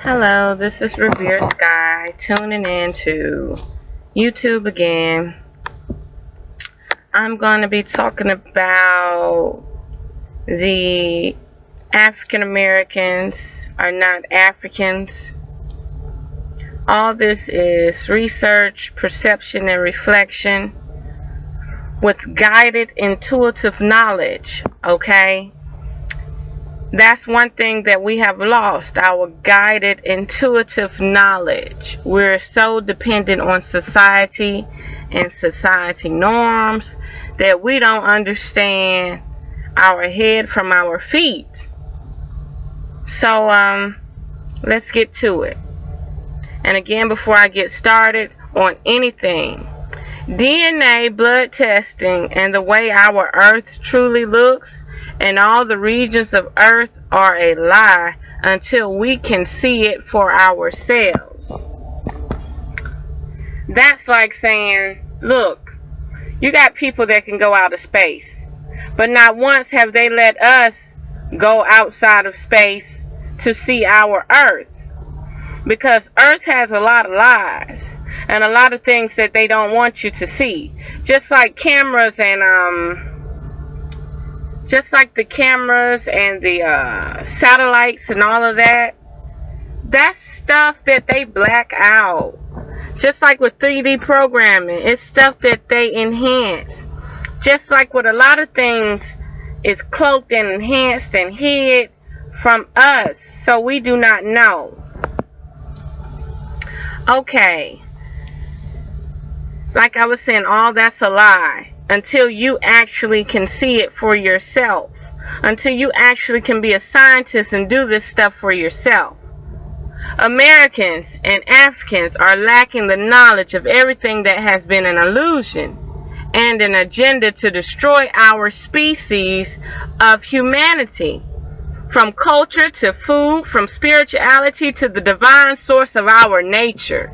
Hello, this is Revere Sky tuning in to YouTube again. I'm going to be talking about the African Americans are not Africans. All this is research, perception, and reflection with guided intuitive knowledge, okay? That's one thing that we have lost, our guided intuitive knowledge. We're so dependent on society and society norms that we don't understand our head from our feet. So let's get to it. And again, before I get started on anything, DNA, blood testing, and the way our earth truly looks and all the regions of earth are a lie until we can see it for ourselves. That's like saying, look, you got people that can go out of space, but not once have they let us go outside of space to see our earth, because earth has a lot of lies and a lot of things that they don't want you to see, just like cameras and just like the cameras and the satellites and all of that. That's stuff that they black out. Just like with 3D programming, it's stuff that they enhance. Just like with a lot of things, it's cloaked and enhanced and hid from us, so we do not know. Okay. Like I was saying, all that's a lie until you actually can see it for yourself. Until you actually can be a scientist and do this stuff for yourself. Americans and Africans are lacking the knowledge of everything that has been an illusion and an agenda to destroy our species of humanity. From culture to food, from spirituality to the divine source of our nature.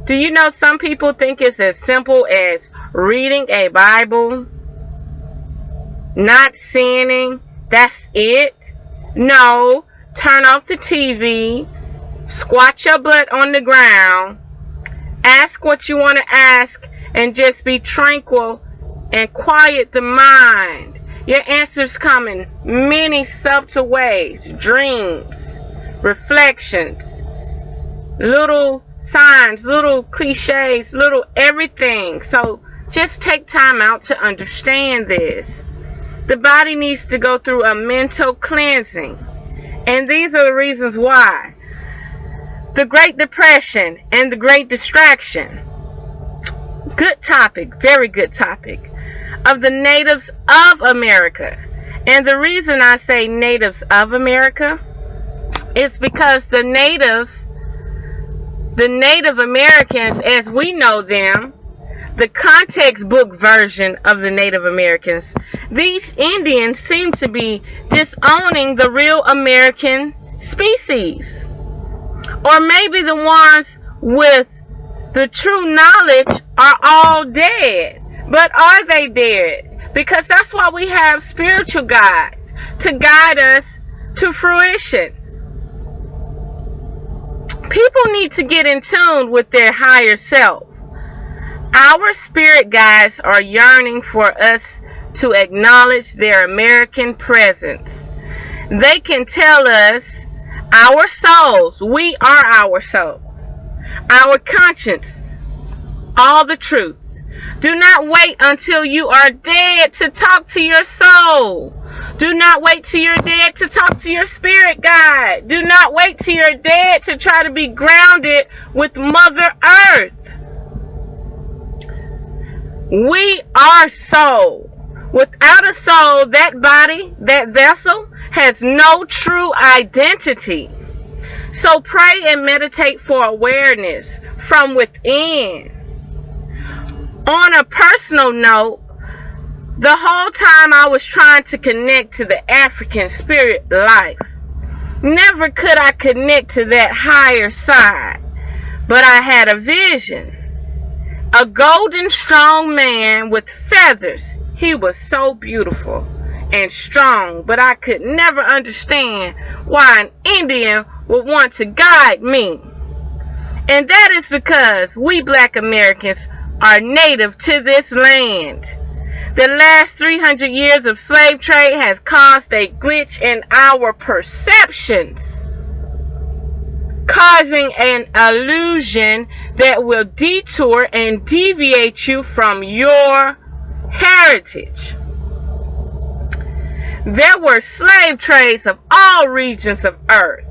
Do you know some people think it's as simple as reading a Bible, not sinning, that's it? No, turn off the TV, squat your butt on the ground, ask what you want to ask, and just be tranquil and quiet the mind. Your answers come in many subtle ways, dreams, reflections, little signs, little cliches, little everything. So just take time out to understand this. The body needs to go through a mental cleansing. And these are the reasons why. The Great Depression and the Great Distraction. Good topic, very good topic. Of the natives of America. And the reason I say natives of America is because the Native Americans, as we know them, the context book version of the Native Americans, these Indians seem to be disowning the real American species. Or maybe the ones with the true knowledge are all dead. But are they dead? Because that's why we have spiritual guides to guide us to fruition. People need to get in tune with their higher self. Our spirit guides are yearning for us to acknowledge their American presence. They can tell us, our souls, we are our souls, our conscience, all the truth. Do not wait until you are dead to talk to your soul. Do not wait till you're dead to talk to your spirit guide. Do not wait till you're dead to try to be grounded with Mother Earth. We are soul. Without a soul, that body, that vessel, has no true identity. So pray and meditate for awareness from within. On a personal note, the whole time I was trying to connect to the African spirit life, never could I connect to that higher side. But I had a vision. A golden strong man with feathers. He was so beautiful. and strong, but I could never understand why an Indian would want to guide me. And that is because we Black Americans are native to this land. The last 300 years of slave trade has caused a glitch in our perceptions, causing an illusion that will detour and deviate you from your heritage. There were slave trades of all regions of earth.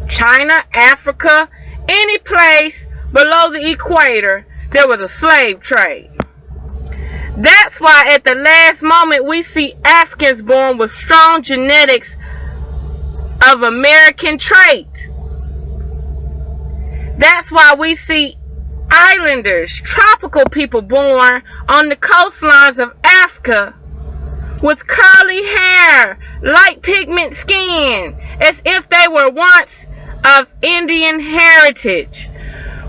China, Africa, any place below the equator, there was a slave trade. That's why at the last moment we see Africans born with strong genetics of American traits. That's why we see islanders, tropical people born on the coastlines of Africa with curly hair, light pigment skin, as if they were once of Indian heritage.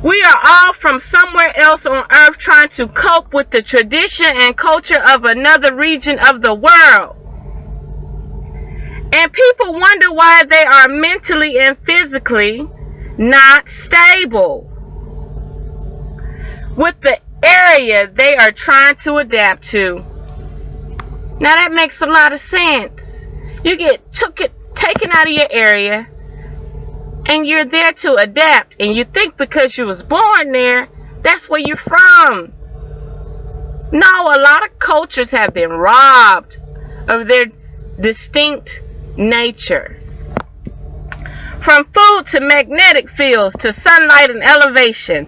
We are all from somewhere else on earth trying to cope with the tradition and culture of another region of the world. And people wonder why they are mentally and physically not stable with the area they are trying to adapt to. Now that makes a lot of sense. You get taken out of your area, and you're there to adapt, and you think because you was born there, that's where you're from. No, a lot of cultures have been robbed of their distinct nature. From food to magnetic fields to sunlight and elevation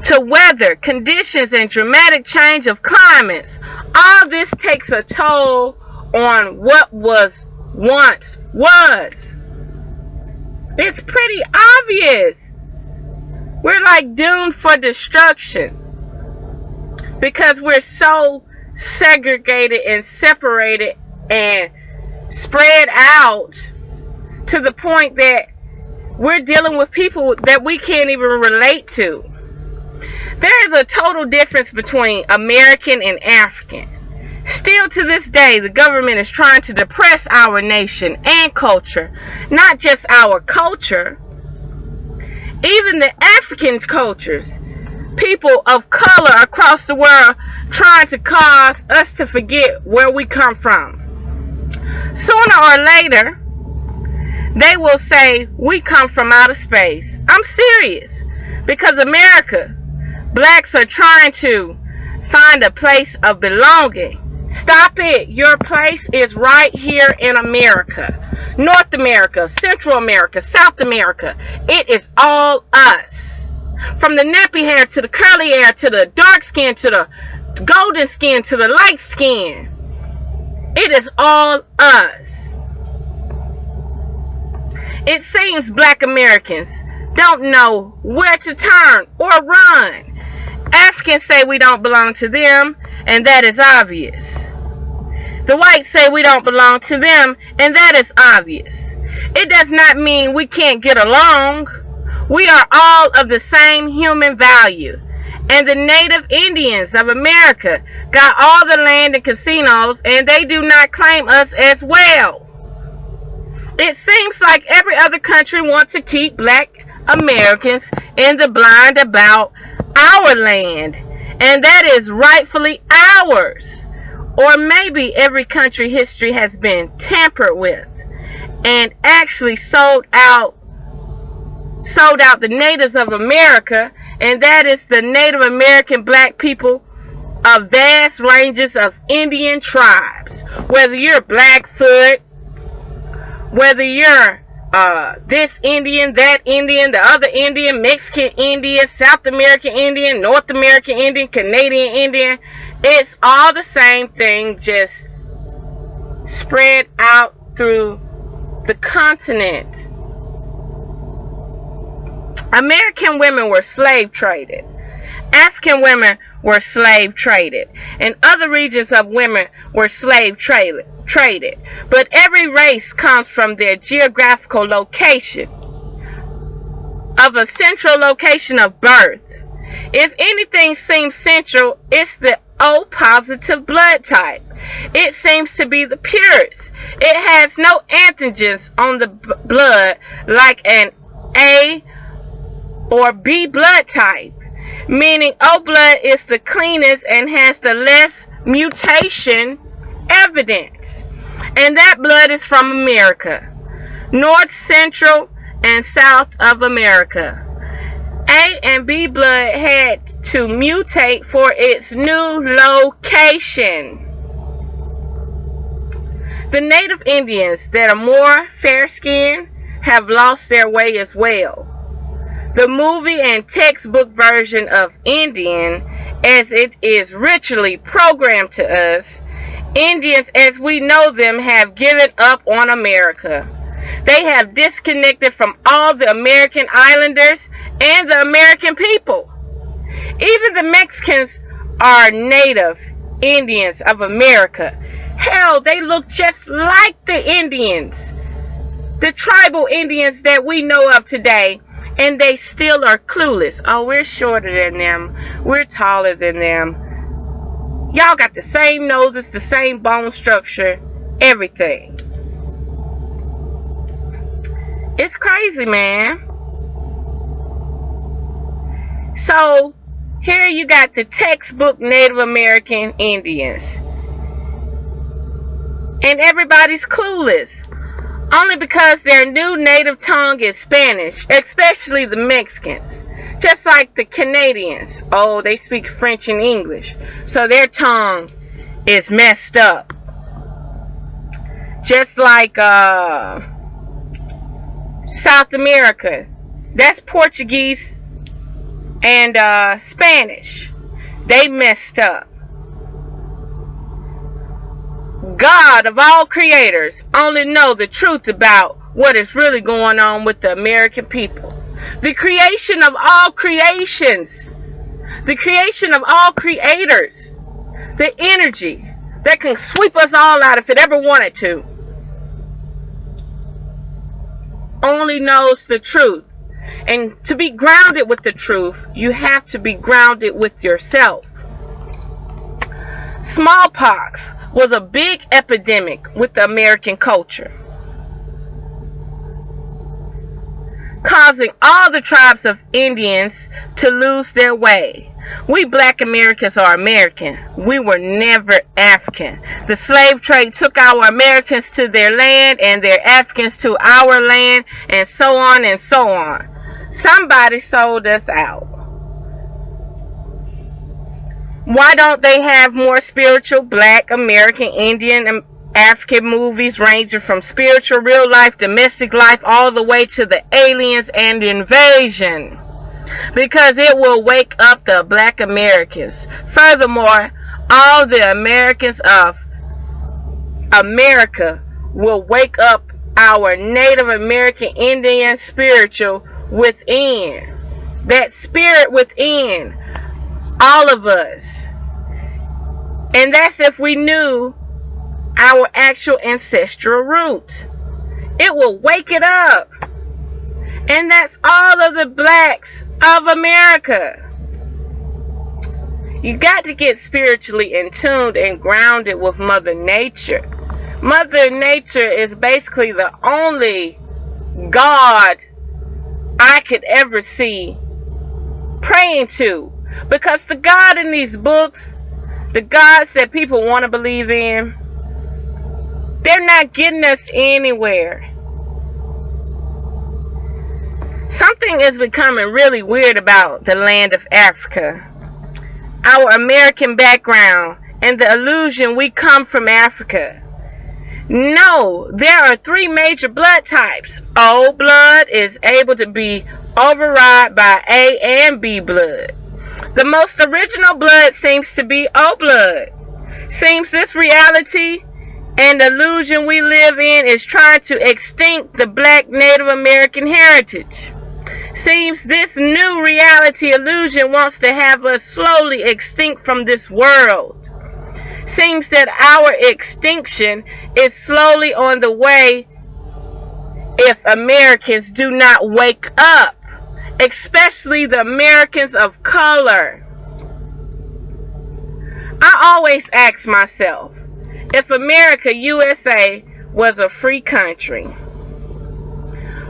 to weather, conditions, and dramatic change of climates, all this takes a toll on what was once was. It's pretty obvious. We're like doomed for destruction because we're so segregated and separated and spread out to the point that we're dealing with people that we can't even relate to. There is a total difference between American and African. Still to this day, the government is trying to depress our nation and culture. Not just our culture, even the African cultures. People of color across the world trying to cause us to forget where we come from. Sooner or later, they will say we come from outer space. I'm serious. Because America, blacks are trying to find a place of belonging. Stop it. Your place is right here in America. North America, Central America, South America. It is all us. From the nappy hair to the curly hair to the dark skin to the golden skin to the light skin. It is all us. It seems Black Americans don't know where to turn or run. Africans say we don't belong to them, and that is obvious. The whites say we don't belong to them, and that is obvious. It does not mean we can't get along. We are all of the same human value. And the native Indians of America got all the land and casinos, and they do not claim us as well. It seems like every other country wants to keep Black Americans in the blind about our land, and that is rightfully ours. Or maybe every country history has been tampered with and actually sold out the natives of America, and that is the Native American Black people of vast ranges of Indian tribes. Whether you're Blackfoot, whether you're this Indian, that Indian, the other Indian, Mexican Indian, South American Indian, North American Indian, Canadian Indian, it's all the same thing, just spread out through the continent. American women were slave traded. African women were slave traded. And other regions of women were slave traded. But every race comes from their geographical location, of a central location of birth. If anything seems central, it's the O positive blood type. It seems to be the purest. It has no antigens on the blood like an A or B blood type, meaning O blood is the cleanest and has the less mutation evidence. And that blood is from America, North, Central, and South of America. A and B blood had to mutate for its new location. The native Indians that are more fair-skinned have lost their way as well. The movie and textbook version of Indian, as it is ritually programmed to us, Indians as we know them have given up on America. They have disconnected from all the American islanders and the American people. Even the Mexicans are native Indians of America. Hell, they look just like the Indians, the tribal Indians that we know of today, and they still are clueless. Oh, we're shorter than them. We're taller than them. Y'all got the same noses, the same bone structure, everything. It's crazy, man. So, here you got the textbook Native American Indians. And everybody's clueless. Only because their new native tongue is Spanish, especially the Mexicans. Just like the Canadians. Oh, they speak French and English. So their tongue is messed up. Just like South America. That's Portuguese and Spanish. They messed up. God of all creators only know the truth about what is really going on with the American people. The creation of all creations. The creation of all creators. The energy that can sweep us all out if it ever wanted to. Only knows the truth. And to be grounded with the truth, you have to be grounded with yourself. Smallpox was a big epidemic with the American culture, causing all the tribes of Indians to lose their way. We black Americans are American. We were never African. The slave trade took our Americans to their land and their Africans to our land, and so on and so on. Somebody sold us out. Why don't they have more spiritual black, American, Indian, and African movies ranging from spiritual, real life, domestic life, all the way to the aliens and the invasion? Because it will wake up the black Americans. Furthermore, all the Americans of America will wake up our Native American Indian spiritual within. That spirit within all of us. And that's if we knew our actual ancestral roots. It will wake it up. And that's all of the blacks of America. You got to get spiritually in tune and grounded with Mother Nature. Mother Nature is basically the only God I could ever see praying to. Because the God in these books, the gods that people want to believe in, they're not getting us anywhere. Something is becoming really weird about the land of Africa. Our American background and the illusion we come from Africa. No, there are 3 major blood types. O blood is able to be override by A and B blood. The most original blood seems to be O blood. Seems this reality and illusion we live in is trying to extinct the black Native American heritage. Seems this new reality illusion wants to have us slowly extinct from this world. Seems that our extinction is slowly on the way if Americans do not wake up. Especially the Americans of color. I always ask myself, if America, USA, was a free country.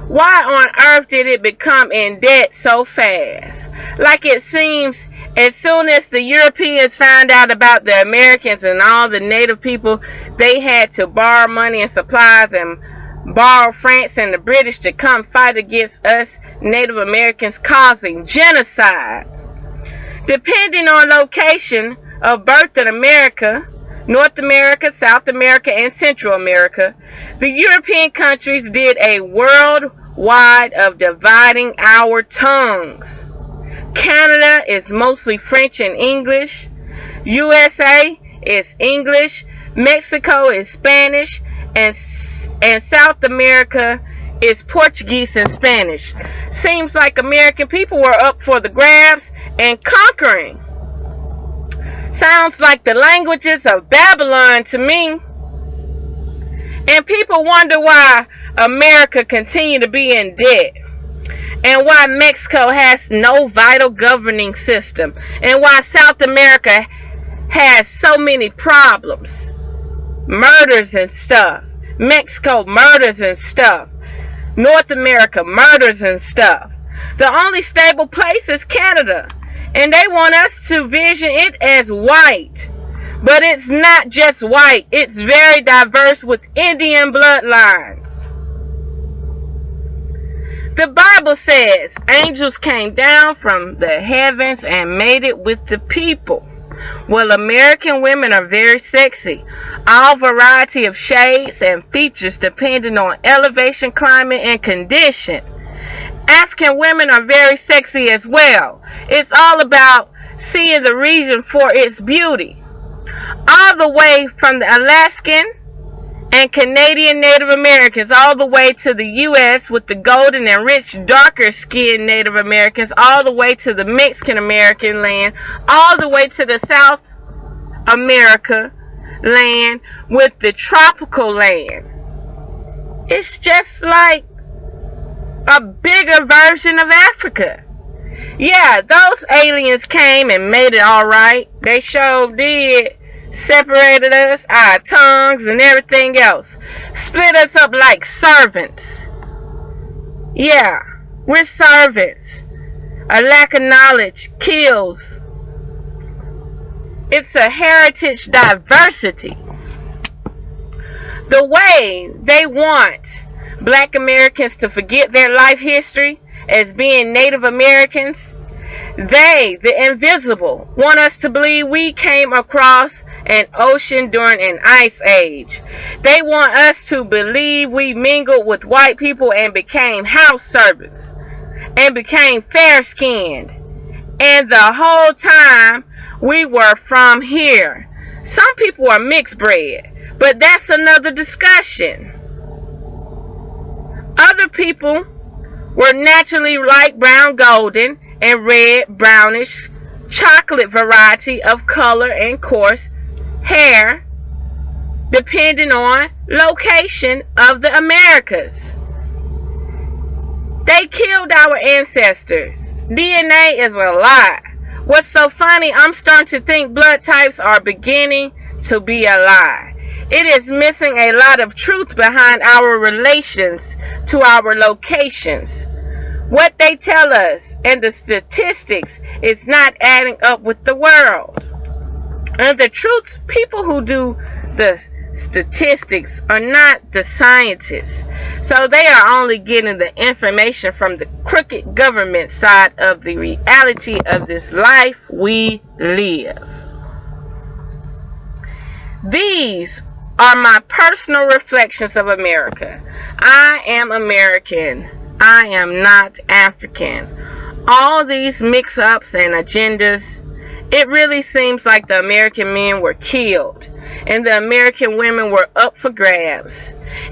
Why on earth did it become in debt so fast? Like it seems as soon as the Europeans found out about the Americans and all the native people, they had to borrow money and supplies and borrow France and the British to come fight against us Native Americans, causing genocide. Depending on location of birth in America, North America, South America, and Central America, the European countries did a worldwide of dividing our tongues. Canada is mostly French and English. USA is English. Mexico is Spanish. And South America is Portuguese and Spanish. Seems like American people were up for the grabs and conquering. Sounds like the languages of Babylon to me. And people wonder why America continue to be in debt. And why Mexico has no vital governing system. And why South America has so many problems. Murders and stuff. Mexico murders and stuff. North America murders and stuff. The only stable place is Canada. And they want us to vision it as white. But it's not just white. It's very diverse with Indian bloodlines. The Bible says angels came down from the heavens and mated with the people. Well, American women are very sexy. All variety of shades and features depending on elevation, climate, and condition. African women are very sexy as well. It's all about seeing the region for its beauty. All the way from the Alaskan and Canadian Native Americans all the way to the U.S. with the golden and rich darker skinned Native Americans, all the way to the Mexican American land, all the way to the South America land with the tropical land. It's just like a bigger version of Africa. Yeah, those aliens came and made it alright. They sure did. Separated us, our tongues and everything else. Split us up like servants. Yeah, we're servants. A lack of knowledge kills. It's a heritage diversity. The way they want Black Americans to forget their life history as being Native Americans, they, the invisible, want us to believe we came across an ocean during an ice age. They want us to believe we mingled with white people and became house servants and became fair-skinned. And the whole time we were from here. Some people are mixed bred, but that's another discussion. Other people were naturally light brown, golden, and red, brownish, chocolate variety of color and coarse hair, depending on location of the Americas. They killed our ancestors. DNA is a lie. What's so funny, I'm starting to think blood types are beginning to be a lie. It is missing a lot of truth behind our relations to our locations. What they tell us and the statistics is not adding up with the world. And the truth, people who do the statistics are not the scientists. So they are only getting the information from the crooked government side of the reality of this life we live. These are my personal reflections of America. I am American. I am not African. All these mix-ups and agendas, it really seems like the American men were killed and the American women were up for grabs.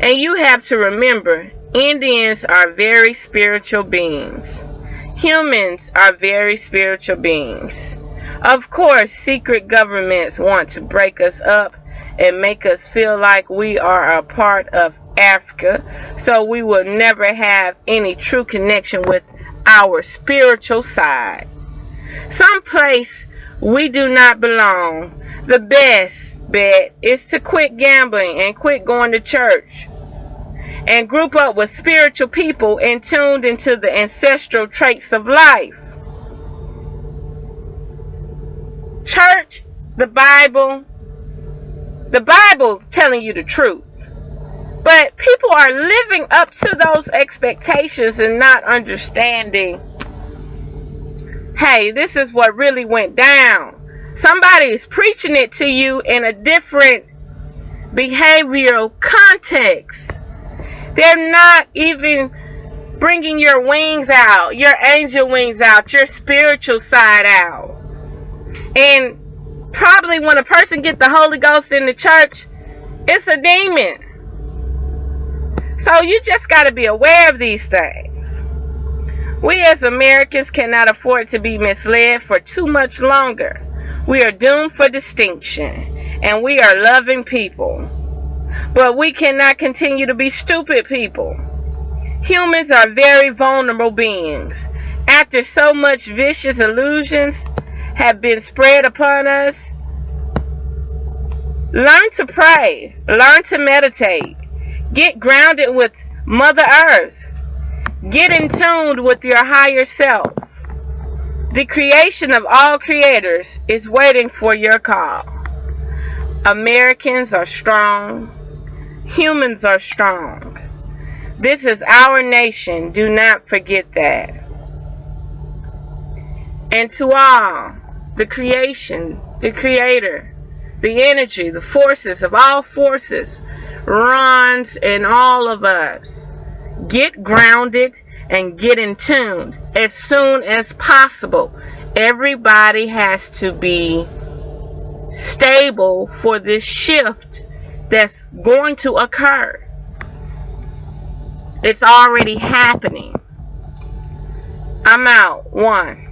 And you have to remember, Indians are very spiritual beings. Humans are very spiritual beings. Of course, secret governments want to break us up and make us feel like we are a part of Africa, so we will never have any true connection with our spiritual side. Someplace we do not belong. The best bet is to quit gambling and quit going to church and group up with spiritual people and tuned into the ancestral traits of life. Church, the Bible telling you the truth. But people are living up to those expectations and not understanding, hey, this is what really went down. Somebody is preaching it to you in a different behavioral context. They're not even bringing your wings out, your angel wings out, your spiritual side out. And probably when a person gets the Holy Ghost in the church, it's a demon. So you just got to be aware of these things. We as Americans cannot afford to be misled for too much longer. We are doomed for distinction, and we are loving people. But we cannot continue to be stupid people. Humans are very vulnerable beings. After so much vicious illusions have been spread upon us, learn to pray, learn to meditate, get grounded with Mother Earth, get in tune with your higher self. The creation of all creators is waiting for your call. Americans are strong. Humans are strong. This is our nation. Do not forget that. And to all, the creation, the creator, the energy, the forces of all forces runs in all of us. Get grounded and get in tune as soon as possible. Everybody has to be stable for this shift that's going to occur. It's already happening. I'm out. 1.